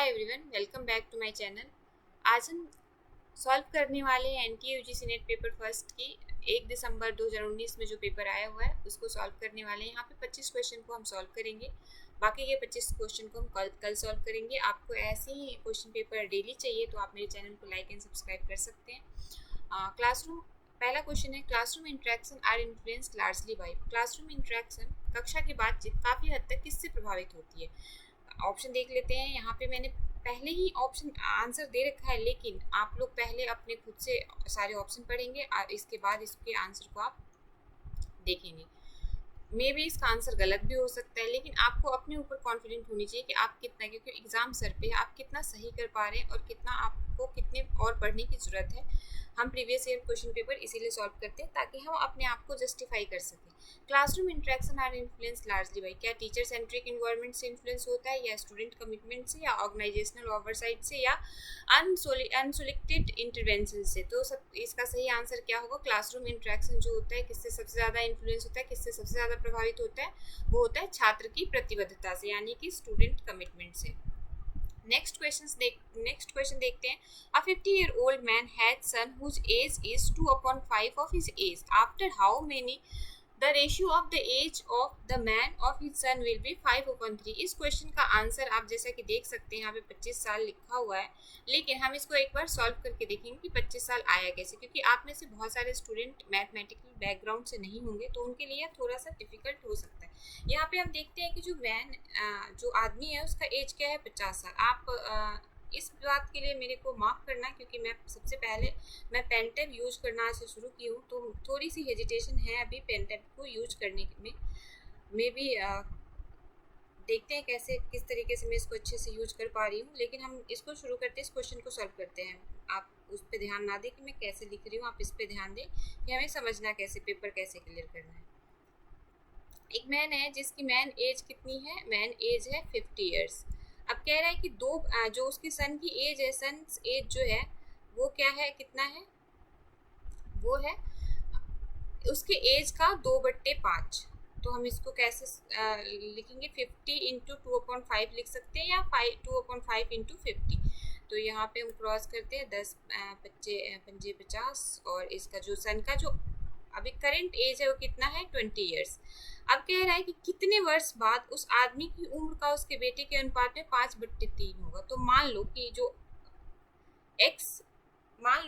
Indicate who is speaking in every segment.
Speaker 1: Hi everyone, welcome back to my channel. आज हम सॉल्व करने वाले हैं NTA UGC NET paper first की 1 दिसंबर 2019 में जो पेपर आया हुआ है उसको सॉल्व करने वाले हैं। यहाँ पे 25 क्वेश्चन को हम सॉल्व करेंगे, बाकी के 25 क्वेश्चन को हम कल सॉल्व करेंगे। आपको ऐसे ही क्वेश्चन पेपर डेली चाहिए तो आप मेरे चैनल को लाइक एंड सब्सक्राइब कर सकते हैं। क्लासरूम पहला क्वेश्चन है, classroom interaction are influenced largely by. Classroom interaction कक्षा की बातचीत काफ़ी हद तक किससे प्रभावित होती है? ऑप्शन देख लेते हैं। यहाँ पे मैंने पहले ही ऑप्शन आंसर दे रखा है, लेकिन आप लोग पहले अपने खुद से सारे ऑप्शन पढ़ेंगे और इसके बाद इसके आंसर को आप देखेंगे। मे भी इसका आंसर गलत भी हो सकता है, लेकिन आपको अपने ऊपर कॉन्फिडेंट होनी चाहिए कि आप कितना, क्योंकि एग्जाम सर पे आप कितना सही कर पा रहे हैं और कितना आपको कितने और पढ़ने की ज़रूरत है। हम प्रीवियस ईयर क्वेश्चन पेपर इसीलिए सॉल्व करते हैं ताकि हम अपने आप को जस्टिफाई कर सकें। Classroom interaction are influence largely by. क्या टीचर सेंट्रिक इन्वायरमेंट से इन्फ्लुएंस होता है, या स्टूडेंट कमिटमेंट से, या ऑर्गेनाइजेशनल ओवरसाइट से, या अनसोलिक्टेड इंटरवेंशन से? तो सब इसका सही आंसर क्या होगा? क्लासरूम इंटरेक्शन जो होता है किससे सबसे ज़्यादा इन्फ्लुएंस होता है, किससे सबसे ज़्यादा प्रभावित होता है, वो होता है छात्र की प्रतिबद्धता से, यानी कि स्टूडेंट कमिटमेंट से। नेक्स्ट क्वेश्चन देखते हैं। A 50-year-old man had son whose age is 2/5 of his age. After how many the ratio of the age of the man of his son will be 5/3? इस question का answer आप जैसा कि देख सकते हैं, यहाँ पे 25 साल लिखा हुआ है, लेकिन हम इसको एक बार सॉल्व करके देखेंगे कि 25 साल आया कैसे, क्योंकि आप में से बहुत सारे स्टूडेंट मैथमेटिकल बैकग्राउंड से नहीं होंगे, तो उनके लिए थोड़ा सा डिफिकल्ट हो सकता है। यहाँ पे हम देखते हैं कि जो आदमी है उसका एज क्या है? 50 साल। आप इस बात के लिए मेरे को माफ़ करना, क्योंकि मैं सबसे पहले पेन टैब यूज़ करना से शुरू की हूँ, तो थोड़ी सी हेजिटेशन है अभी पेन टैब को यूज करने में भी देखते हैं किस तरीके से मैं इसको अच्छे से यूज कर पा रही हूँ। लेकिन हम इसको शुरू करते हैं, इस क्वेश्चन को सॉल्व करते हैं। आप उस पर ध्यान ना दें कि मैं कैसे लिख रही हूँ, आप इस पर ध्यान दें कि हमें समझना कैसे, पेपर कैसे क्लियर करना है। एक मैन है जिसकी मैन एज कितनी है? मैन एज है 50 ईयर्स। अब कह रहा है कि जो उसकी सन की एज है, सन एज जो है वो क्या है, कितना है? वो है उसके एज का 2/5। तो हम इसको कैसे लिखेंगे? 50 इंटू 2/5 लिख सकते हैं, या 2/5 इंटू 50। तो यहाँ पे हम क्रॉस करते हैं, 10 पंजे 50, और इसका जो सन का जो अभी करंट एज है वो कितना है? 20 ईयर्स। अब कह रहा है कि कितने वर्ष बाद उस आदमी की उम्र का उसके बेटे के अनुपात में 5/3 होगा। तो मान लो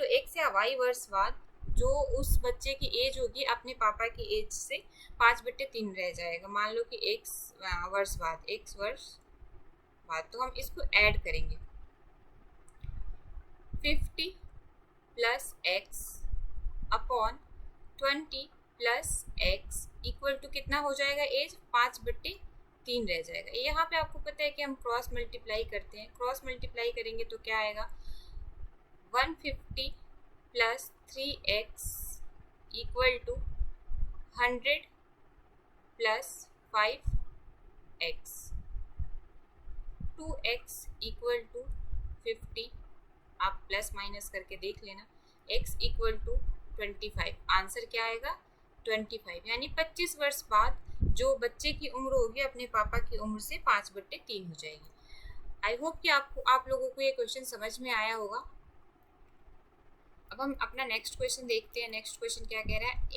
Speaker 1: x या y वर्ष बाद जो उस बच्चे की एज होगी अपने पापा की एज से 5/3 रह जाएगा। मान लो कि x वर्ष बाद, तो हम इसको ऐड करेंगे। 50 plus x upon 20 plus x equal to कितना हो जाएगा? एज 5/3 रह जाएगा। यहाँ पे आपको पता है कि हम क्रॉस मल्टीप्लाई करते हैं। क्रॉस मल्टीप्लाई करेंगे तो क्या आएगा? 150 plus 3x equal to 100 plus 5x। 2x equal to 50, आप प्लस माइनस करके देख लेना। x equal to 25। आंसर क्या आएगा? 25, यानी 25 वर्ष बाद जो बच्चे की उम्र होगी अपने पापा की उम्र से 5/3 हो जाएगी। आई होप कि आप लोगों को ये क्वेश्चन समझ में आया होगा। अब हम अपना नेक्स्ट क्वेश्चन देखते हैं। नेक्स्ट क्वेश्चन क्या कह रहा है?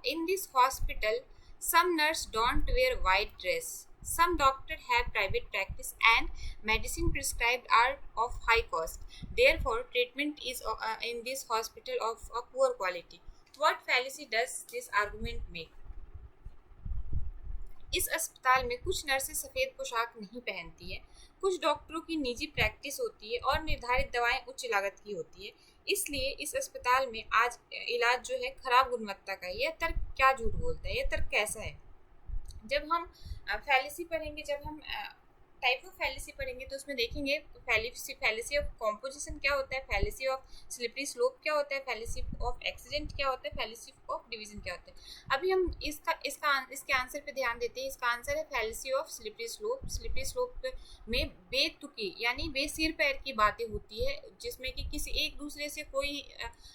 Speaker 1: In this hospital some nurse don't wear white dress, some doctor have private practice, and medicine prescribed are of high cost, therefore treatment is in this hospital of a poor quality. What fallacy does this argument make? इस अस्पताल में कुछ नर्सें सफ़ेद पोशाक नहीं पहनती है, कुछ डॉक्टरों की निजी प्रैक्टिस होती है, और निर्धारित दवाएं उच्च लागत की होती है, इसलिए इस अस्पताल में आज इलाज जो है खराब गुणवत्ता का है। यह तर्क क्या झूठ बोलता है? यह तर्क कैसा है? जब हम फैलेसी पढ़ेंगे, जब हम टाइप ऑफ फैलेसी पढ़ेंगे, तो उसमें देखेंगे फैलेसी ऑफ कॉम्पोजिशन क्या होता है, फैलेसी ऑफ स्लिपरी स्लोप क्या होता है, फैलेसी ऑफ एक्सीडेंट क्या होता है, फैलेसी ऑफ डिवीजन क्या होता है। अभी हम इसके आंसर पे ध्यान देते हैं। इसका आंसर है fallacy of slippery slope. Slippery slope में बेतुकी यानी बेसिर पैर की बातें होती है, जिसमें कि किसी एक दूसरे से कोई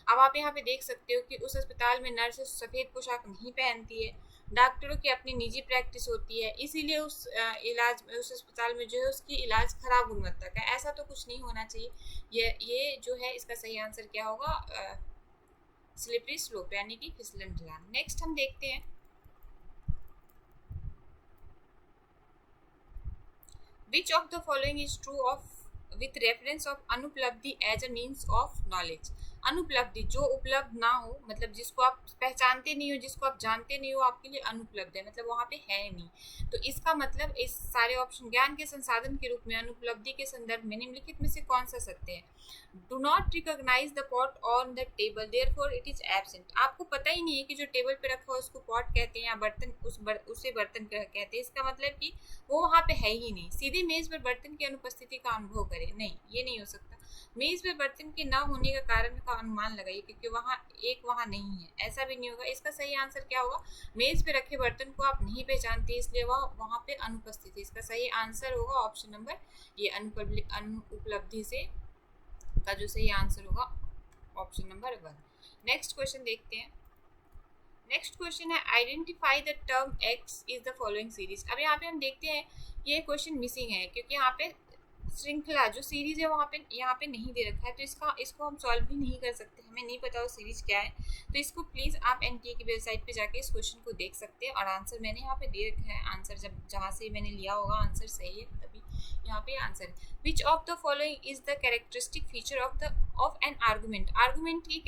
Speaker 1: अब आप यहाँ पे देख सकते हो कि उस अस्पताल में नर्स सफ़ेद पोशाक नहीं पहनती है, डॉक्टरों की अपनी निजी प्रैक्टिस होती है, इसीलिए उस इलाज में, उस अस्पताल में जो है उसकी इलाज खराब गुणवत्ता का है। ऐसा तो कुछ नहीं होना चाहिए। ये जो है इसका सही आंसर क्या होगा? स्लिपरी स्लोप यानी कि फिसलन ढलान। नेक्स्ट हम देखते हैं Which of the following is true of with reference of अनुपलब्धि as a means of knowledge? अनुपलब्धि जो उपलब्ध ना हो, मतलब जिसको आप पहचानते नहीं हो, जिसको आप जानते नहीं हो, आपके लिए अनुपलब्ध है, मतलब वहाँ पे है नहीं। तो इसका मतलब इस सारे ऑप्शन ज्ञान के संसाधन के रूप में अनुपलब्धि के संदर्भ में निम्नलिखित में से कौन सा सत्य है? Do not recognise the pot on the table therefore it is absent. आपको पता ही नहीं है कि जो टेबल पे रखा हो उसको पॉट कहते हैं या बर्तन, उसे बर्तन कहते हैं। इसका मतलब कि वो वहाँ पे है ही नहीं। सीधे मेज पर बर्तन की अनुपस्थिति का अनुभव करें, नहीं, ये नहीं हो सकता। मेज पर बर्तन के ना होने का कारण का अनुमान लगाइए, क्योंकि वहाँ नहीं है, ऐसा भी नहीं होगा। इसका सही आंसर क्या होगा? मेज पे रखे बर्तन को आप नहीं पहचानते, इसलिए वह वहाँ पे अनुपस्थित है। इसका सही आंसर होगा ऑप्शन नंबर ये, अनुपलब्धि से का जो सही आंसर होगा ऑप्शन नंबर 1। नेक्स्ट क्वेश्चन देखते हैं। नेक्स्ट क्वेश्चन है identify the term x is the following series. अब यहाँ पे हम देखते हैं ये क्वेश्चन मिसिंग है, क्योंकि यहाँ पे श्रृंखला जो सीरीज है वहाँ पे यहाँ पे नहीं दे रखा है, तो इसको हम सॉल्व भी नहीं कर सकते, हमें नहीं पता वो सीरीज क्या है। तो इसको प्लीज़ आप एनटीए की वेबसाइट पे जाके इस क्वेश्चन को देख सकते हैं, और आंसर मैंने यहाँ पे दे रखा है। आंसर जहाँ से मैंने लिया होगा आंसर सही है, तभी यहाँ पे answer. Which of the following is the characteristic feature of N argument. Argument की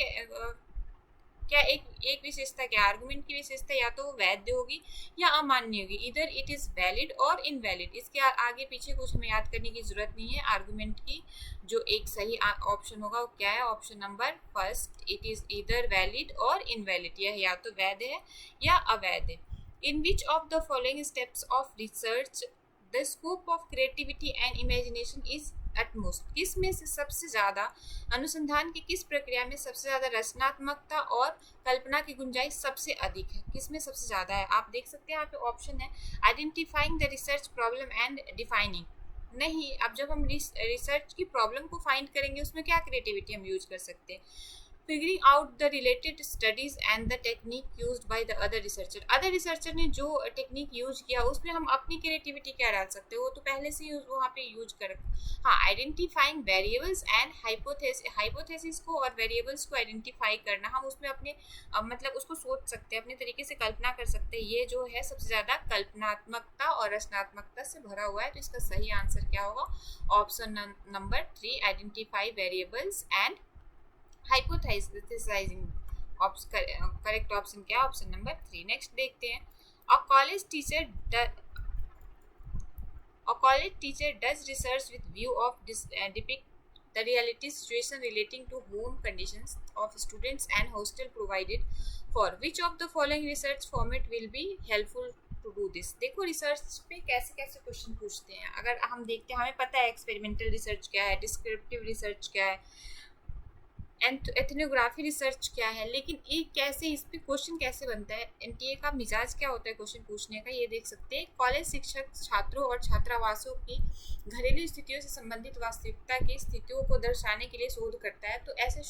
Speaker 1: क्या एक विशेषता क्या? आर्गुमेंट की विशेषता या तो वैध होगी या अमान्य होगी। इधर इट इज वैलिड और इनवैलिड। इसके आगे पीछे कुछ हमें याद करने की जरूरत नहीं है। आर्गुमेंट की जो एक सही ऑप्शन होगा वो क्या है? Option number first, it is इधर वैलिड और इनवैलिड। यह या तो वैध है या अवैध है। In which of the following steps of research the scope of creativity and imagination is utmost. किस में से सबसे ज्यादा अनुसंधान की किस प्रक्रिया में सबसे ज्यादा रचनात्मकता और कल्पना की गुंजाइश सबसे अधिक है? किस में सबसे ज्यादा है? आप देख सकते हैं यहाँ पे ऑप्शन है identifying the research problem and defining. नहीं, अब जब हम रिसर्च की प्रॉब्लम को फाइंड करेंगे उसमें क्या क्रिएटिविटी हम यूज कर सकते हैं? Figuring out the related studies and the technique used by the other researcher. Other researcher ने जो टेक्निक यूज किया उसमें हम अपनी क्रिएटिविटी क्या डाल सकते हैं? वो तो पहले से ही वहाँ पे यूज कर। हाँ, आइडेंटिफाइंग वेरिएबल्स एंड हाइपोथेसिस को और वेरिएबल्स को आइडेंटिफाई करना, हम उसमें अपने मतलब उसको सोच सकते हैं, अपने तरीके से कल्पना कर सकते हैं। ये जो है सबसे ज़्यादा कल्पनात्मकता और रचनात्मकता से भरा हुआ है। तो इसका सही आंसर क्या होगा? Option number 3, identify variables and hypothesising. Correct option क्या है? Option number 3। नेक्स्ट देखते हैं। A college teacher does research with view of depict the reality situation relating to home conditions of students and hostel provided for which of the following research format will be helpful to do this। देखो research पे कैसे कैसे question पूछते हैं। अगर हम देखते हैं, हमें पता है एक्सपेरिमेंटल रिसर्च क्या है, डिस्क्रिप्टिव रिसर्च क्या है, एथनोग्राफी रिसर्च क्या है, लेकिन ये कैसे, इस पे क्वेश्चन कैसे बनता है, एनटीए का मिजाज क्या होता है क्वेश्चन पूछने का, ये देख सकते हैं। कॉलेज शिक्षक छात्रों और छात्रावासों की घरेलू स्थितियों से संबंधित वास्तविकता की स्थितियों को दर्शाने के लिए शोध करता है। तो ऐसा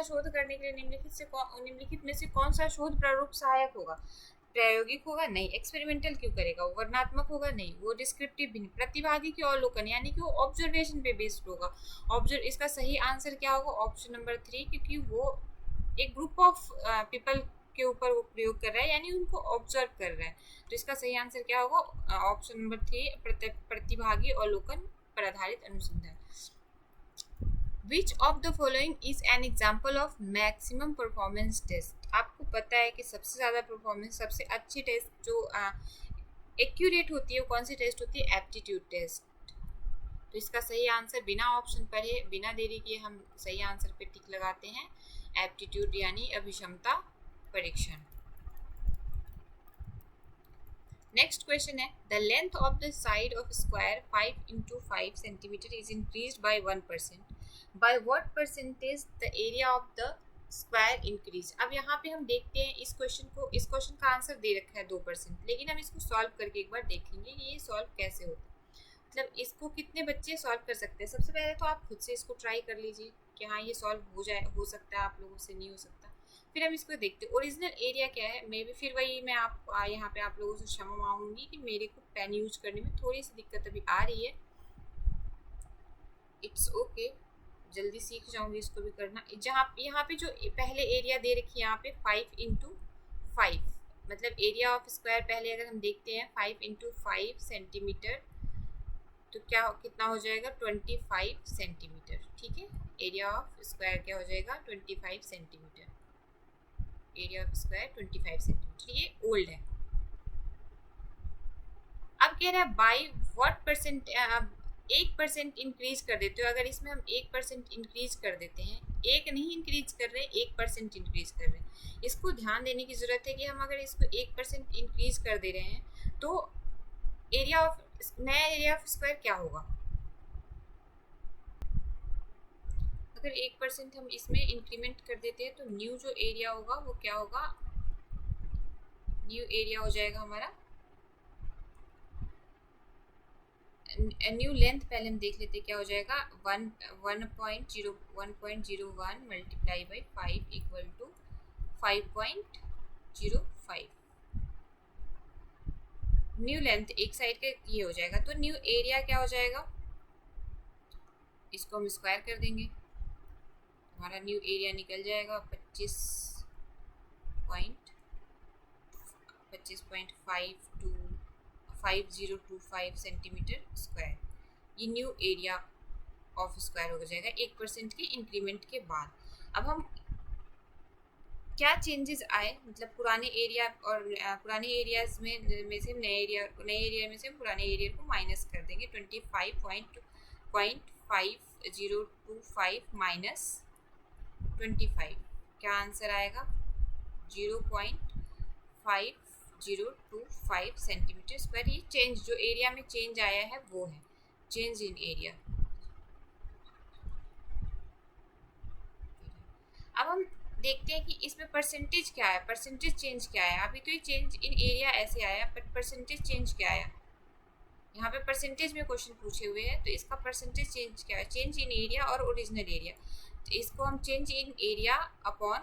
Speaker 1: शोध करने के लिए निम्नलिखित में से कौन सा शोध प्रारूप सहायक होगा? प्रायोगिक होगा? नहीं। एक्सपेरिमेंटल क्यों करेगा? वो वर्णनात्मक होगा? नहीं। वो डिस्क्रिप्टिव भी नहीं। प्रतिभागी के अवलोकन यानी कि वो ऑब्जर्वेशन पे बेस्ड होगा। इसका सही आंसर क्या होगा? ऑप्शन नंबर 3, क्योंकि वो एक ग्रुप ऑफ पीपल के ऊपर वो प्रयोग कर रहा है, यानी उनको ऑब्जर्व कर रहा है। तो इसका सही आंसर क्या होगा? ऑप्शन नंबर 3, प्रतिभागी अवलोकन पर आधारित अनुसंधान। Which of the following is an example of maximum performance test? आपको पता है कि सबसे ज़्यादा परफॉर्मेंस, सबसे अच्छी टेस्ट जो एक्यूरेट होती है वो कौन सी टेस्ट होती है? Aptitude test. तो इसका सही आंसर बिना ऑप्शन पर है, बिना देरी किए हम सही आंसर पे टिक लगाते हैं। एप्टीट्यूड यानी अभिक्षमता परीक्षण। नेक्स्ट क्वेश्चन है the length of the side of square 5 into 5 centimeter is increased by 1%. By what percentage the area of the square increase? अब यहाँ पे हम देखते हैं इस क्वेश्चन का आंसर दे रखा है 2%, लेकिन हम इसको सॉल्व करके एक बार देखेंगे कि ये सॉल्व कैसे होता है। मतलब इसको कितने बच्चे सॉल्व कर सकते हैं? सबसे पहले तो आप खुद से इसको ट्राई कर लीजिए कि हाँ ये सॉल्व हो सकता है, आप लोगों से नहीं हो सकता। फिर हम इसको देखते हैं ओरिजिनल एरिया क्या है। मे भी फिर वही मैं आप यहाँ पे आप लोगों से क्षमा मांगूंगी कि मेरे को पेन यूज करने में थोड़ी सी दिक्कत अभी आ रही है। इट्स ओके, जल्दी सीख जाऊंगी इसको भी करना। जहाँ यहाँ पे जो पहले एरिया दे रखी है यहाँ पे 5 × 5, मतलब एरिया ऑफ स्क्वायर पहले अगर हम देखते हैं 5 × 5 सेंटीमीटर, तो क्या कितना हो जाएगा 25 सेंटीमीटर। ठीक है, एरिया ऑफ स्क्वायर क्या हो जाएगा 25 centimetre. Area of square 25 centimetre, ये ओल्ड है। अब कह रहा है बाई व्हाट परसेंट, 1% इंक्रीज कर देते हो। अगर इसमें हम 1% इंक्रीज कर देते हैं, एक नहीं इंक्रीज कर रहे, 1% इंक्रीज कर रहे हैं, इसको ध्यान देने की जरूरत है कि हम अगर इसको 1% इंक्रीज कर दे रहे हैं तो एरिया ऑफ नया एरिया ऑफ स्क्वायर क्या होगा। अगर 1% हम इसमें इंक्रीमेंट कर देते हैं तो न्यू जो एरिया होगा वो क्या होगा, न्यू एरिया हो जाएगा हमारा। न्यू लेंथ पहले हम देख लेते क्या हो जाएगा, 1.01 multiply by 5 equal to 5.05। New length एक साइड का ये हो जाएगा, तो न्यू एरिया क्या हो जाएगा, इसको हम स्क्वायर कर देंगे, हमारा न्यू एरिया निकल जाएगा 25.5025 सेंटीमीटर स्क्वायर। ये न्यू एरिया ऑफ स्क्वायर हो जाएगा 1% के इंक्रीमेंट के बाद। अब हम क्या चेंजेस आए, मतलब पुराने एरिया और पुराने एरियाज में से नए एरिया में से हम पुराने एरिया को माइनस कर देंगे। 25.5025 माइनस 25, क्या आंसर आएगा 0.5025 सेंटीमीटर स्क्वायर। ये चेंज जो एरिया में चेंज आया है वो है चेंज इन एरिया। अब हम देखते हैं कि इसमें परसेंटेज क्या है, परसेंटेज चेंज क्या है। अभी तो ये चेंज इन एरिया ऐसे आया, पर परसेंटेज चेंज क्या आया, यहाँ पे परसेंटेज में क्वेश्चन पूछे हुए हैं, तो इसका परसेंटेज चेंज क्या है, चेंज इन एरिया और ओरिजिनल एरिया। तो इसको हम change in area upon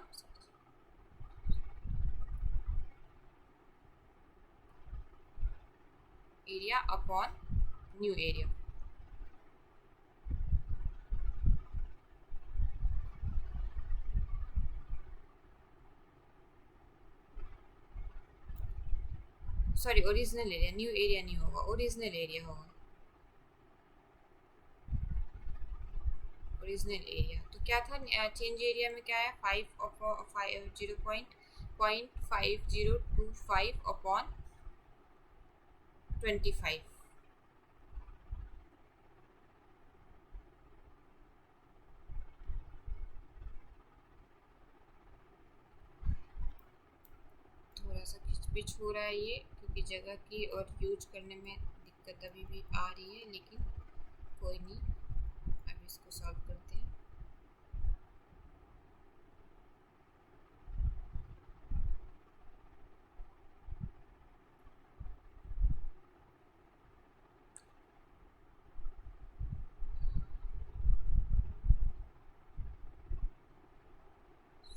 Speaker 1: new area. Sorry, original area, new area नहीं होगा, ओरिजिनल एरिया होगा, ओरिजिनल एरिया। तो क्या था चेंज एरिया में क्या है 0.5025 अपॉन 25। थोड़ा सा खिचपिच हो रहा है ये, क्योंकि जगह की और यूज करने में दिक्कत अभी भी आ रही है, लेकिन कोई नहीं, अब इसको सॉल्व करते हैं।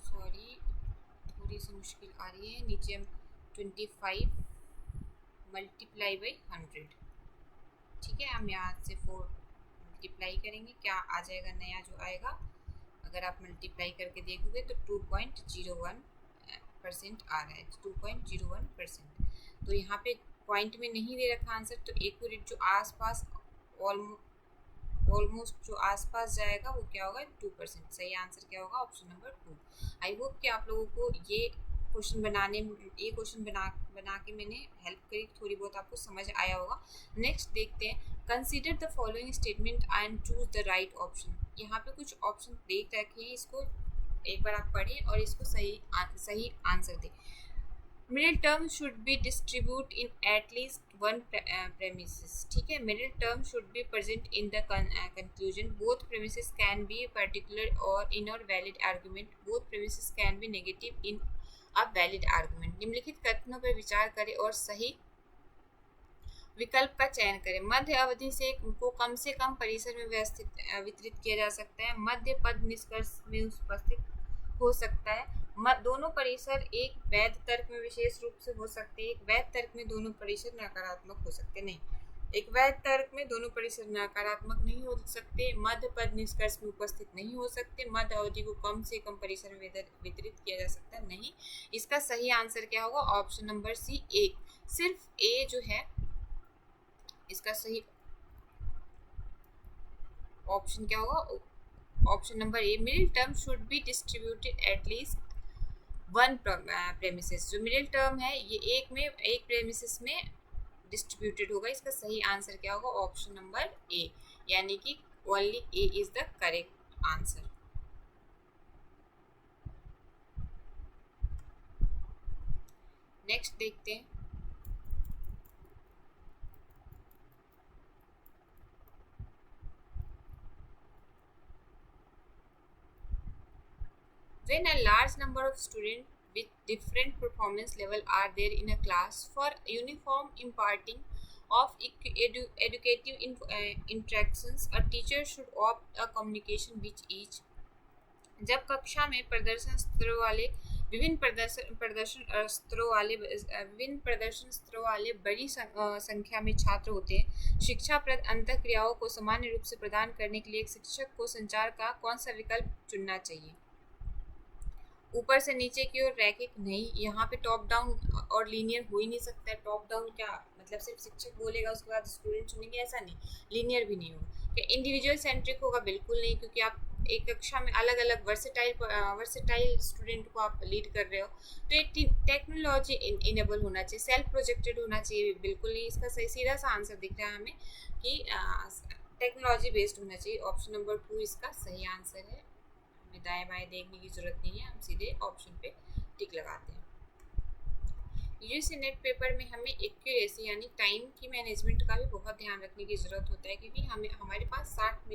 Speaker 1: सॉरी, थोड़ी सी मुश्किल आ रही है। नीचे हम 25 मल्टीप्लाई बाई 100, ठीक है, हम यहाँ से 4 मल्टीप्लाई करेंगे, क्या आ जाएगा नया जो आएगा, अगर आप मल्टीप्लाई करके देखोगे तो 2.01% आ रहा है, 2.01%। तो यहाँ पे पॉइंट में नहीं दे रखा आंसर, तो एक्यूरेट जो आसपास ऑलमोस्ट जो आसपास जाएगा वो क्या होगा 2%। सही आंसर क्या होगा ऑप्शन नंबर 2। आई होप कि आप लोगों को ये क्वेश्चन बना के मैंने हेल्प करी, थोड़ी बहुत आपको समझ आया होगा। नेक्स्ट देखते हैं, consider the following statement and choose the right option. यहाँ पे कुछ ऑप्शन देख रखे हैं, इसको एक बार आप पढ़ें और इसको सही आंसर दें। Middle term should be distribute in at least one premises, ठीक है, middle term should be present in the conclusion, both premises can be particular और इन और valid argument, both premises can be negative in a valid argument. निम्नलिखित कथनों पर विचार करें और सही विकल्प का चयन करें। मध्य अवधि को कम से कम परिसर में वितरित किया जा सकता है। मध्य पद निष्कर्ष में उपस्थित हो सकता है। दोनों परिसर एक वैध तर्क में विशेष रूप से हो सकते हैं, एक वैध तर्क में दोनों परिसर नकारात्मक हो सकते नहीं। एक वैध तर्क में दोनों परिसर नकारात्मक नहीं हो सकते, मध्य पद निष्कर्ष में उपस्थित नहीं हो सकते, मध्य अवधि को कम से कम परिसर में वितरित किया जा सकता नहीं। इसका सही आंसर क्या होगा? ऑप्शन नंबर सी, एक। सिर्फ ए जो है इसका सही ऑप्शन क्या होगा? Option number A, middle term should be distributed at least one premises. जो मिडिल टर्म है ये एक प्रेमिसेस में डिस्ट्रीब्यूटेड होगा। इसका सही आंसर क्या होगा? ऑप्शन नंबर ए, यानी कि only A is the correct answer. Next देखते हैं। When a large number of students with different performance level are there in a class for uniform imparting of educative interactions, a teacher should opt a communication with each। जब कक्षा में प्रदर्शन स्तरों वाले विभिन्न प्रदर्शन स्तरों वाले बड़ी संख्या में छात्र होते हैं, शिक्षाप्रद अंतःक्रियाओं को सामान्य रूप से प्रदान करने के लिए एक शिक्षक को संचार का कौन सा विकल्प चुनना चाहिए? ऊपर से नीचे की ओर रैखिक नहीं, यहाँ पे टॉप डाउन और लीनियर हो ही नहीं सकता है। टॉप डाउन क्या मतलब? सिर्फ शिक्षक बोलेगा उसके बाद स्टूडेंट चुनेंगे, ऐसा नहीं। लीनियर भी नहीं होगा। क्या इंडिविजुअल सेंट्रिक होगा? बिल्कुल नहीं, क्योंकि आप एक कक्षा में अलग अलग वर्सेटाइल स्टूडेंट को आप लीड कर रहे हो। तो एक टेक्नोलॉजी इनेबल होना चाहिए, सेल्फ प्रोजेक्टेड होना चाहिए। बिल्कुल नहीं। इसका सही सीधा सा आंसर दिख रहा है हमें कि टेक्नोलॉजी बेस्ड होना चाहिए। ऑप्शन नंबर 2 इसका सही आंसर है। हमें दाएं बाएं देखने की जरूरत नहीं है, हम सीधे ऑप्शन पे टिक लगाते हैं। यूजीसी नेट पेपर में हमें एक्यूरेसी यानी टाइम की मैनेजमेंट का भी बहुत ध्यान रखने की ज़रूरत होता है, क्योंकि हमारे पास 60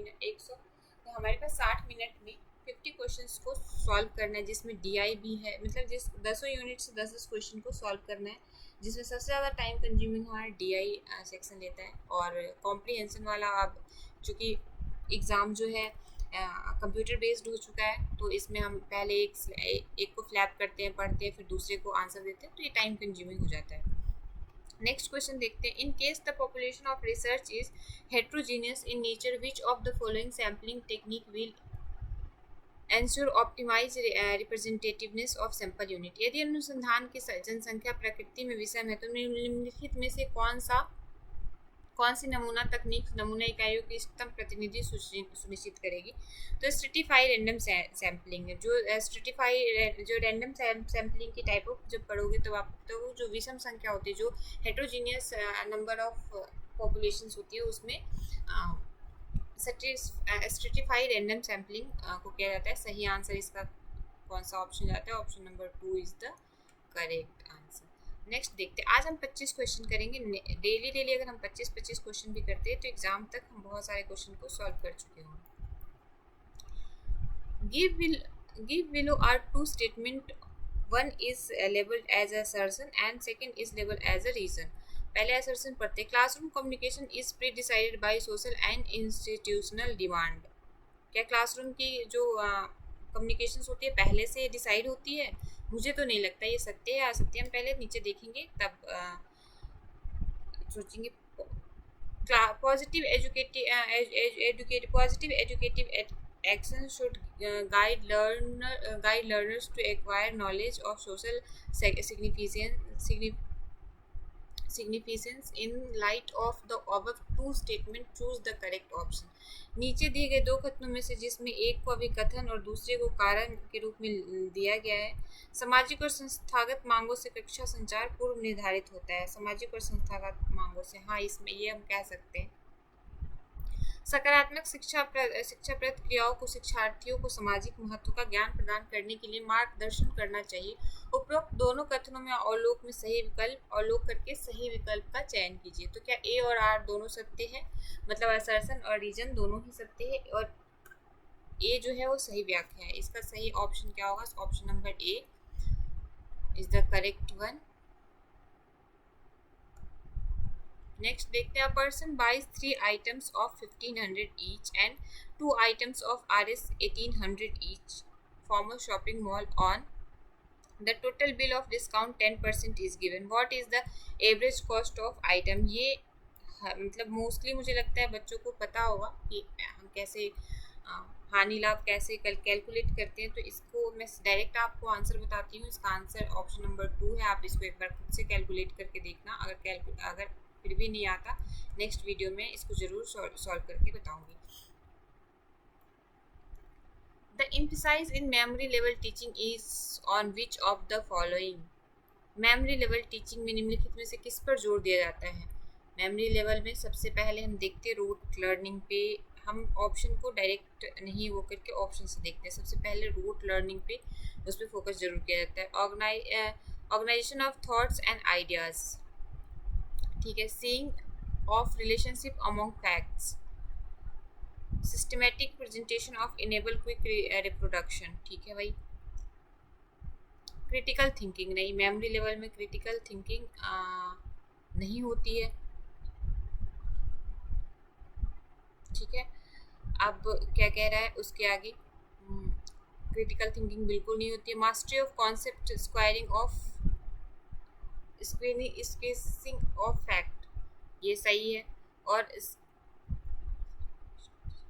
Speaker 1: मिनट में 50 क्वेश्चंस को सॉल्व करना है, जिसमें डीआई भी है। मतलब जिस 10 यूनिट से 10 क्वेश्चन को सॉल्व करना है, जिसमें सबसे ज़्यादा टाइम कंज्यूमिंग हमारा डीआई सेक्शन लेता है। और कॉम्प्रीहेंशन वाला अब चूँकि एग्ज़ाम जो है कंप्यूटर बेस्ड हो चुका है, तो इसमें हम पहले एक को फ्लैप करते हैं, पढ़ते हैं, फिर दूसरे को आंसर देते हैं, तो ये टाइम कंज्यूमिंग हो जाता है। नेक्स्ट क्वेश्चन देखते हैं। In case the population of research is heterogeneous in nature, which of the following sampling technique will ensure optimise representativeness of sample unit. यदि अनुसंधान की जनसंख्या प्रकृति में विषम है, तो निम्नलिखित में से कौन सी नमूना तकनीक नमूना इकाइयों की इष्टतम प्रतिनिधि सुनिश्चित करेगी? तो स्ट्रेटिफाई रैंडम सैम्पलिंग है। जो रैंडम सैम्पलिंग की टाइप ऑफ जब पढ़ोगे तो आपको जो विषम संख्या होती है, जो हेट्रोजीनियस नंबर ऑफ पॉपुलेशंस होती है, उसमें स्ट्रेटिफाई रैंडम सैम्पलिंग को किया जाता है। सही आंसर इसका कौन सा ऑप्शन जाता है? Option number 2 is the correct answer. Next देखते हैं। आज हम 25 क्वेश्चन करेंगे। डेली अगर हम 25 क्वेश्चन भी करते हैं तो एग्जाम तक हम बहुत सारे क्वेश्चन को सॉल्व कर चुके होंगे। Give below are two statement, one is labelled as assertion and second is labelled as a reason. पहले असर्शन पढ़ते। Classroom communication is pre decided by social and institutional demand. क्या क्लासरूम की जो communications होती है पहले से डिसाइड होती है? मुझे तो नहीं लगता ये सत्य है या असत्य। हम पहले नीचे देखेंगे तब सोचेंगे। Positive educative action should guide learners to acquire knowledge of social significance in light of the above two statement. Choose the correct option। नीचे दिए गए दो कथनों में से जिसमें एक को अभिकथन और दूसरे को कारण के रूप में दिया गया है, सामाजिक और संस्थागत मांगों से कक्षा संचार पूर्व निर्धारित होता है। सामाजिक और संस्थागत मांगों से, हाँ, इसमें ये हम कह सकते हैं। सकारात्मक शिक्षाप्रद क्रियाओं को शिक्षार्थियों को सामाजिक महत्व का ज्ञान प्रदान करने के लिए मार्गदर्शन करना चाहिए। उपरोक्त दोनों कथनों में अवलोक में सही विकल्प अवलोक करके सही विकल्प का चयन कीजिए। तो क्या ए और आर दोनों सत्य है? मतलब असर्शन और रीजन दोनों ही सत्य है, और ए जो है वो सही व्याख्या है। इसका सही ऑप्शन क्या होगा? Option number A is the correct one. Next देखते हैं। Person buys 3 items of 1500 each and 2 items of RS 1800 each formal shopping mall on the total bill of discount 10% is given. What is the average cost of item? ये मतलब mostly मुझे लगता है बच्चों को पता होगा कि हम कैसे हानि लाभ कैसे कैलकुलेट करते हैं। तो इसको मैं डायरेक्ट आपको आंसर बताती हूँ। इसका आंसर ऑप्शन नंबर 2 है। आप इसको एक बार खुद से कैलकुलेट करके देखना। अगर फिर भी नहीं आता, नेक्स्ट वीडियो में इसको ज़रूर सॉल्व करके बताऊँगी। The emphasis in memory level teaching is on which of the following? Memory level teaching में निम्नलिखित में से किस पर जोर दिया जाता है? मेमोरी लेवल में सबसे पहले हम देखते हैं रूट लर्निंग पे। हम ऑप्शन को डायरेक्ट नहीं वो करके ऑप्शन से देखते हैं। सबसे पहले रूट लर्निंग पे उस पर फोकस जरूर किया जाता है। Organisation of thoughts and ideas, ठीक है। Seeing of relationship among facts, systematic presentation of enable quick reproduction, ठीक है भाई। क्रिटिकल थिंकिंग नहीं, मेमोरी लेवल में क्रिटिकल थिंकिंग नहीं होती है, ठीक है। अब क्या कह रहा है उसके आगे, क्रिटिकल थिंकिंग बिल्कुल नहीं होती है। Mastery of concept, squaring of spacing of fact, ये सही है। और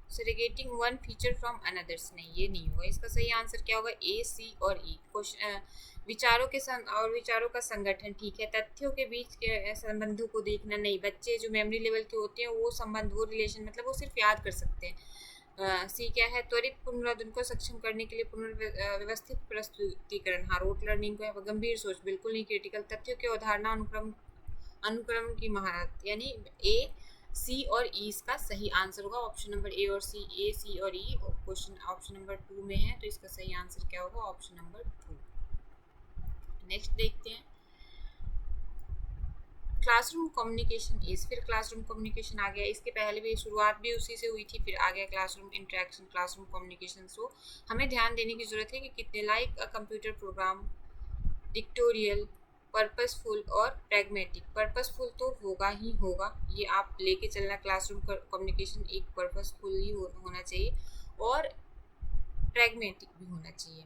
Speaker 1: segregating one feature from another's, नहीं ये नहीं होगा। इसका सही आंसर क्या होगा? ए, सी और ई। क्वेश्चन विचारों के विचारों का संगठन, ठीक है। तथ्यों के बीच के संबंधों को देखना, नहीं। बच्चे जो मेमोरी लेवल के होते हैं वो संबंध, वो रिलेशन मतलब वो सिर्फ याद कर सकते हैं। सी क्या है? त्वरित पुनरुत्पादन को सक्षम करने के लिए पुनर्व्यवस्थित प्रस्तुतिकरण, हाँ। रोट लर्निंग को है। गंभीर सोच, बिल्कुल नहीं। क्रिटिकल तथ्यों के अवधारणा अनुक्रम की महारत, यानी ए, सी और ई इसका सही आंसर होगा। ऑप्शन नंबर ए और सी, ए, सी और ई क्वेश्चन ऑप्शन नंबर 2 में है, तो इसका सही आंसर क्या होगा? Option number 2। नेक्स्ट देखते हैं क्लासरूम कम्युनिकेशन इज, फिर क्लासरूम कम्युनिकेशन आ गया। इसके पहले भी शुरुआत भी उसी से हुई थी, फिर आ गया क्लासरूम इंटरेक्शन, क्लासरूम कम्युनिकेशन। सो हमें ध्यान देने की जरूरत है कि कितने like a computer program, dictatorial, purposeful और प्रैग्मेटिक। पर्पसफुल तो होगा ही होगा, ये आप लेके चलना। क्लासरूम कम्युनिकेशन एक पर्पसफुल ही होना चाहिए और प्रैग्मेटिक भी होना चाहिए,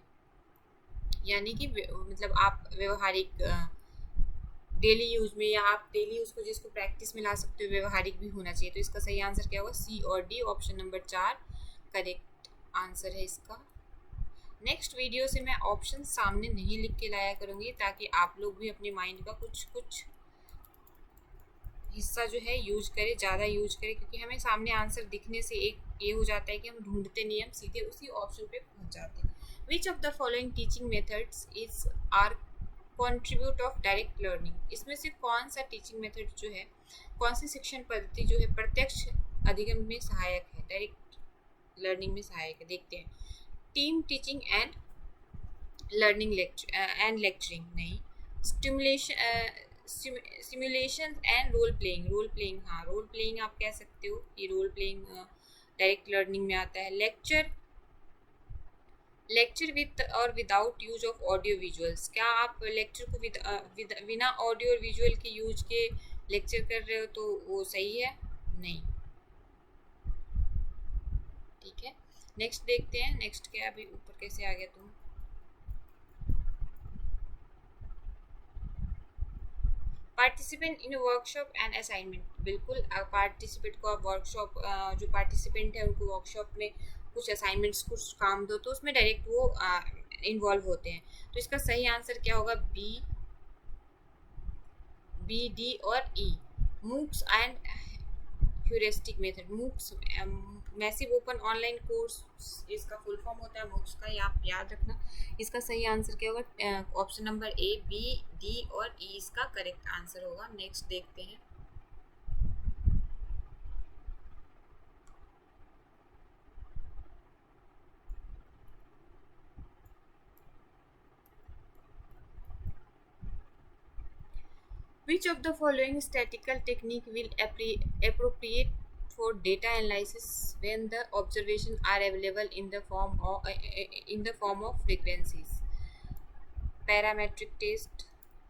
Speaker 1: यानी कि मतलब आप व्यवहारिक डेली यूज में, या आप डेली उसको जिसको प्रैक्टिस में ला सकते हो, व्यवहारिक भी होना चाहिए। तो इसका सही आंसर क्या होगा? सी और D, option number 4 correct answer है इसका। नेक्स्ट वीडियो से मैं ऑप्शन सामने नहीं लिख के लाया करूँगी, ताकि आप लोग भी अपने माइंड का कुछ हिस्सा जो है यूज करें, ज़्यादा यूज करें, क्योंकि हमें सामने आंसर दिखने से एक ये हो जाता है कि हम ढूंढते नहीं, हम सीधे उसी ऑप्शन पे पहुंच जाते हैं। Which of the following teaching methods is are contribute of direct learning, इसमें से कौन सा टीचिंग मेथड जो है, कौन सी शिक्षण पद्धति जो है प्रत्यक्ष अधिगम में सहायक है, डायरेक्ट लर्निंग में सहायक है? देखते हैं। Team teaching and learning lecturing, नहीं। सिमुलेशन एंड रोल प्लेइंग, हाँ। रोल प्लेइंग आप कह सकते हो, ये रोल प्लेइंग डायरेक्ट लर्निंग में आता है। लेक्चर विद और without use of audio visuals, क्या आप लेक्चर को बिना ऑडियो और विजुअल के यूज के लेक्चर कर रहे हो? तो वो सही है? नहीं, ठीक है। नेक्स्ट देखते हैं। नेक्स्ट क्या, अभी ऊपर कैसे आ गया तुम? Participant in workshop and assignment, बिल्कुल। पार्टिसिपेंट को आप वर्कशॉप, जो पार्टिसिपेंट है उनको वर्कशॉप में कुछ असाइनमेंट्स, कुछ काम दो, तो उसमें डायरेक्ट वो इन्वॉल्व होते हैं। तो इसका सही आंसर क्या होगा? बी, डी और E. MOOCs and heuristic method, MOOCs massive open online course, इसका फुल फॉर्म होता है मूक्स का, ये आप याद रखना। इसका सही आंसर क्या होगा? Option number A, B, D और ई इसका करेक्ट आंसर होगा। नेक्स्ट देखते हैं। Which of the following statistical technique will appropriate for data analysis when the observations are available in the form of frequencies? Parametric test,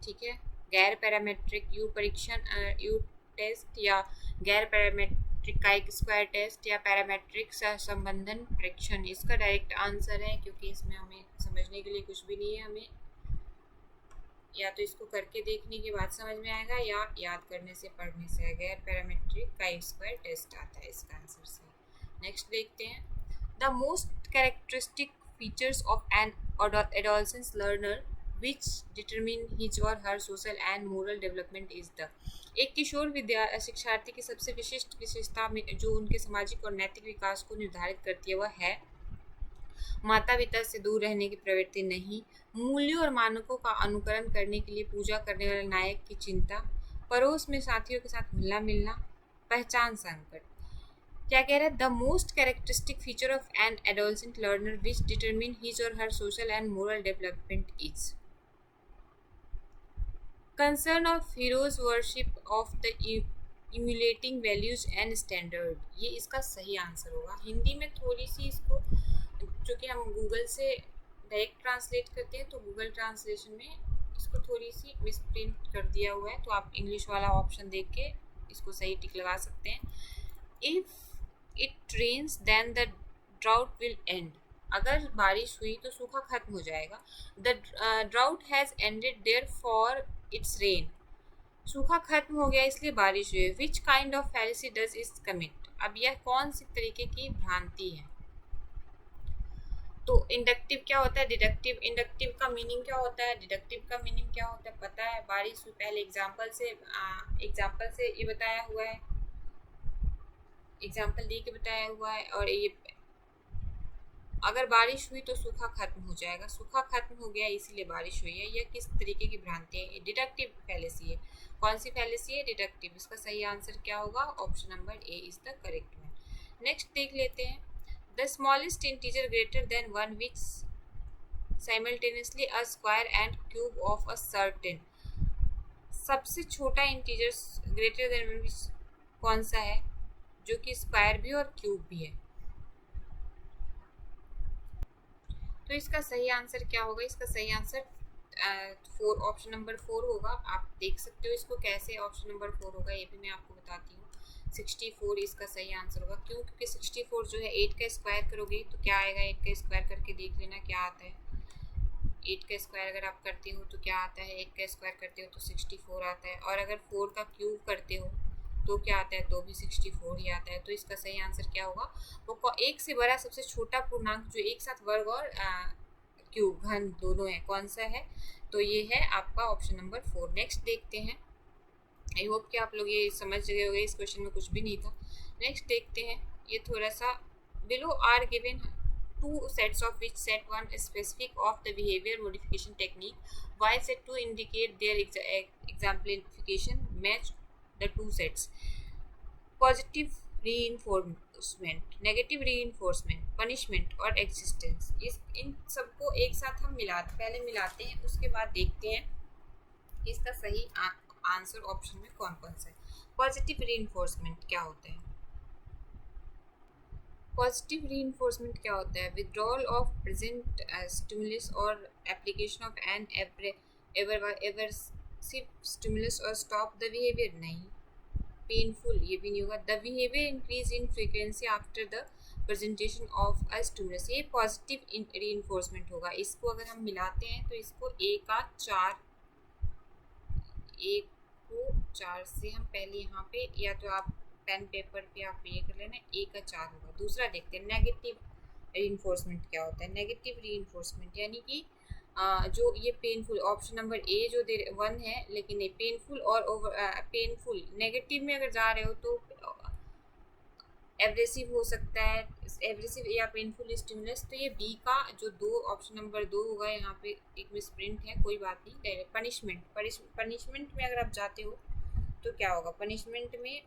Speaker 1: ठीक है। गैर parametric U परीक्षण, U test, या गैर parametric parametric chi square test या parametric सहसंबंधन परीक्षण, इसका डायरेक्ट आंसर है, क्योंकि इसमें हमें समझने के लिए कुछ भी नहीं है। हमें या तो इसको करके देखने के बाद समझ में आएगा या याद करने से पढ़ने से। गैर पैरामेट्रिक काइक स्क्वायर टेस्ट आता है इसका आंसर से। नेक्स्ट देखते हैं, the most characteristic features of an adolescent learner which determine his or her social and moral development is the। एक किशोर शिक्षार्थी की सबसे विशिष्ट विशेषता में जो उनके सामाजिक और नैतिक विकास को निर्धारित करती है वह है माता पिता से दूर रहने की प्रवृत्ति नहीं, मूल्यों और मानकों का अनुकरण करने के लिए पूजा करने वाले नायक की चिंता, पड़ोस में साथियों के साथ घुलना मिलना, पहचान संकट। क्या कह रहा है, the most characteristic feature of an adolescent learner which determine his or her social and moral development is concern of heroes worship of the emulating values and standard. ये इसका सही आंसर होगा। हिंदी में थोड़ी सी इसको, क्योंकि हम गूगल से डायरेक्ट ट्रांसलेट करते हैं तो गूगल ट्रांसलेशन में इसको थोड़ी सी मिसप्रिंट कर दिया हुआ है, तो आप इंग्लिश वाला ऑप्शन देख के इसको सही टिक लगा सकते हैं। If it rains then the drought will end. अगर बारिश हुई तो सूखा खत्म हो जाएगा। The drought has ended therefore it's rain. सूखा खत्म हो गया इसलिए बारिश हुई। Which kind of fallacy does it commit. अब यह कौन सी तरीके की भ्रांति है। तो इंडक्टिव क्या होता है, डिडक्टिव। इंडक्टिव का मीनिंग क्या होता है, डिडक्टिव का मीनिंग क्या होता है पता है। बारिश हुई, पहले एग्जाम्पल से ये बताया हुआ है, एग्जाम्पल दे के बताया हुआ है। और ये अगर बारिश हुई तो सूखा खत्म हो जाएगा, सूखा खत्म हो गया इसीलिए बारिश हुई है। यह किस तरीके की भ्रांति है, डिडक्टिव फैलेसी है। कौन सी फैलेसी है, डिडक्टिव। इसका सही आंसर क्या होगा, option number A is the correct one. Next देख लेते हैं, the smallest integer greater than one which simultaneously a square and cube of a certain. सबसे छोटा integer greater than one which कौन सा है, जो कि स्क्वायर भी और क्यूब भी है। तो इसका सही आंसर क्या होगा, इसका सही आंसर ऑप्शन नंबर 4 होगा। आप देख सकते हो इसको कैसे ऑप्शन नंबर 4 होगा, ये भी मैं आपको बताती हूँ। 64 इसका सही आंसर होगा। क्यों, क्योंकि 64 जो है 8 का स्क्वायर करोगे तो क्या आएगा, 8 का स्क्वायर करके देख लेना क्या आता है। 8 का स्क्वायर अगर आप करते हो तो क्या आता है, 8 का स्क्वायर करते हो तो 64 आता है। और अगर 4 का क्यूब करते हो तो क्या आता है, तो भी 64 ही आता है। तो इसका सही आंसर क्या होगा, वो एक से बड़ा सबसे छोटा पूर्णांक जो एक साथ वर्ग और क्यूब घन दोनों है, कौन सा है, तो ये है आपका ऑप्शन नंबर 4। नेक्स्ट देखते हैं। आई होप कि आप लोग ये समझ गए होंगे, इस क्वेश्चन में कुछ भी नहीं था। नेक्स्ट देखते हैं, ये थोड़ा सा, below are given two sets of which set one is specific of the behavior modification technique while set 2 indicate their exemplification match the two sets। Positive reinforcement, negative reinforcement, punishment और existence, इन सबको एक साथ हम पहले मिलाते हैं, उसके बाद देखते हैं इसका सही आंसर ऑप्शन में कौन कौन सा है। पॉजिटिव रीइंफोर्समेंट क्या होता है, पॉजिटिव रीइंफोर्समेंट क्या होता है, विड्रॉल ऑफ प्रेजेंट स्टिमुलस और एप्लीकेशन ऑफ एन एवर्सिव स्टिमुलस और स्टॉप द बिहेवियर, नहीं। पेनफुल, ये भी नहीं होगा। The behaviour increase in frequency after the presentation of a stimulus, ये पॉजिटिव रीइंफोर्समेंट होगा। इसको अगर हम मिलाते हैं तो इसको एक को 4 से हम पहले यहाँ पे, या तो आप पेन पेपर पे आप ये कर लेना, 1 का 4 होगा। दूसरा देखते हैं नेगेटिव रीइंफोर्समेंट क्या होता है। नेगेटिव रीइंफोर्समेंट यानी कि जो ये पेनफुल, ऑप्शन नंबर ए जो 1 है, लेकिन ये पेनफुल और पेनफुल नेगेटिव में अगर जा रहे हो तो एब्रेसिव हो सकता है, एब्रेसिव या पेनफुल स्टिमुलस। तो ये बी का जो 2 ऑप्शन नंबर 2 होगा, यहाँ पे एक मिसप्रिंट है, कोई बात नहीं। पनिशमेंट में अगर आप जाते हो तो क्या होगा, पनिशमेंट में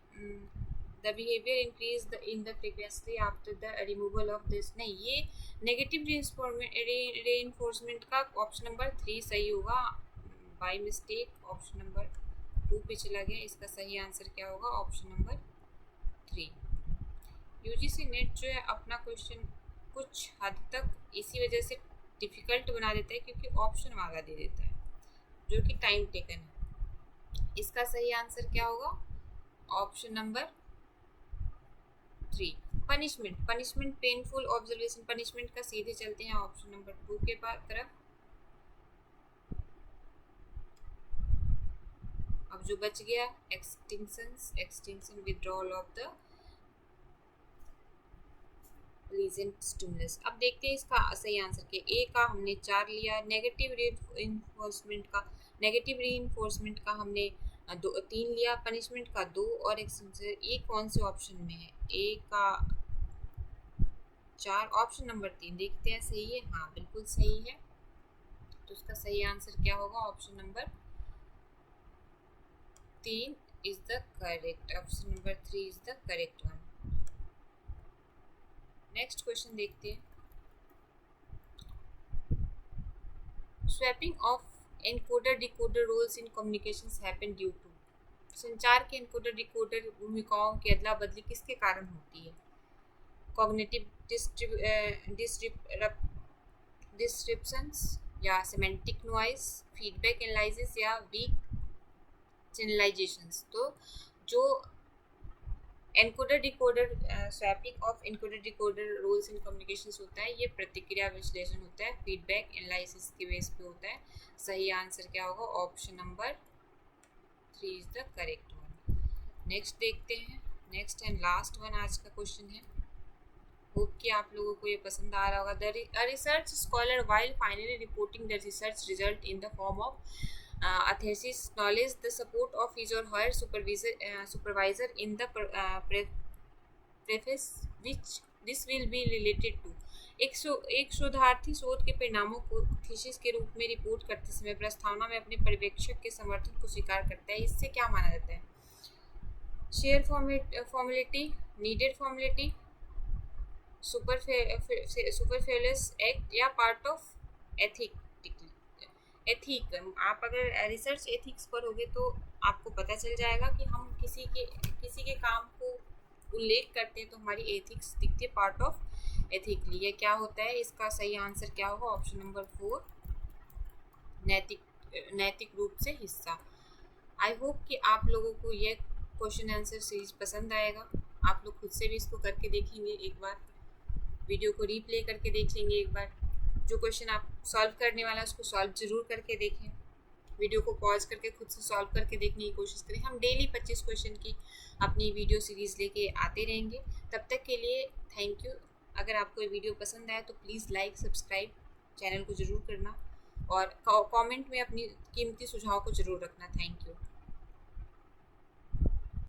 Speaker 1: the behaviour increase in the frequency after the removal of this, नहीं, ये नेगेटिव रीइंफोर्समेंट का ऑप्शन नंबर 3 सही होगा। बाय मिस्टेक ऑप्शन नंबर 2 पे चला गया, इसका सही आंसर क्या होगा, ऑप्शन नंबर 3। यूजीसी नेट जो है अपना क्वेश्चन कुछ हद तक इसी वजह से डिफ़िकल्ट बना देता है क्योंकि ऑप्शन वाला दे देता है जो कि टाइम टेकन है। इसका सही आंसर क्या होगा, option number 3। Punishment painful observation, punishment का सीधे चलते हैं ऑप्शन नंबर 2 के तरफ। अब जो बच गया extinction withdrawal of the regent stimulus. अब देखते हैं इसका सही आंसर के ए का हमने 4 लिया, नेगेटिव रीइंफोर्समेंट का हमने 3 लिया, पनिशमेंट का 2 और एक्सटेंशन ए कौन से ऑप्शन में है? ए का 4, ऑप्शन नंबर 3। देखते हैं सही है, हाँ बिल्कुल सही है। तो इसका सही आंसर क्या होगा? Option number 3 is the correct, option number 3 is the correct one. Next question देखते हैं। Swapping of encoder decoder roles in communications happen due to. संचार के एनकोडर डिकोडर भूमिकाओं की अदला बदली किसके कारण होती है? कॉग्निटिव डिस्ट्रिप्शंस या सेमेंटिक नॉइज, फीडबैक एनालिसिस या वीक चैनलाइजेशंस। तो जो encoder decoder swapping of encoder decoder roles in communications होता है, ये प्रतिक्रिया विश्लेषण होता है, फीडबैक एनालिसिस के बेस पे होता है। सही आंसर क्या होगा? Option number 3 is the correct one. Next देखते हैं, नेक्स्ट एंड लास्ट वन आज का क्वेश्चन है। होप कि आप लोगों को ये पसंद आ रहा होगा। The research scholar while finally reporting the research result in the form of thesis knowledge the support of his or her supervisor in the preface which this will be related to। एक शोधार्थी शोध के परिणामों को thesis के रूप में report करते समय प्रस्तावना में अपने पर्यवेक्षक के समर्थन को स्वीकार करता है। इससे क्या माना जाता है? Share formality, needed formality, superfluous act या पार्ट ऑफ एथिक। आप अगर रिसर्च एथिक्स पर होगे तो आपको पता चल जाएगा कि हम किसी के काम को उल्लेख करते हैं तो हमारी एथिक्स दिखती है, पार्ट ऑफ एथिकली। ये क्या होता है? इसका सही आंसर क्या होगा? ऑप्शन नंबर 4 नैतिक रूप से हिस्सा। आई होप कि आप लोगों को ये क्वेश्चन आंसर सीरीज पसंद आएगा। आप लोग खुद से भी इसको करके देखेंगे, एक बार वीडियो को रीप्ले करके देख लेंगे, एक बार जो क्वेश्चन आप सॉल्व करने वाला है उसको सॉल्व जरूर करके देखें, वीडियो को पॉज करके खुद से सॉल्व करके देखने की कोशिश करें। हम डेली 25 क्वेश्चन की अपनी वीडियो सीरीज़ लेके आते रहेंगे। तब तक के लिए थैंक यू। अगर आपको ये वीडियो पसंद आए तो प्लीज़ लाइक सब्सक्राइब चैनल को ज़रूर करना और कमेंट में अपनी कीमती सुझाव को ज़रूर रखना। Thank you.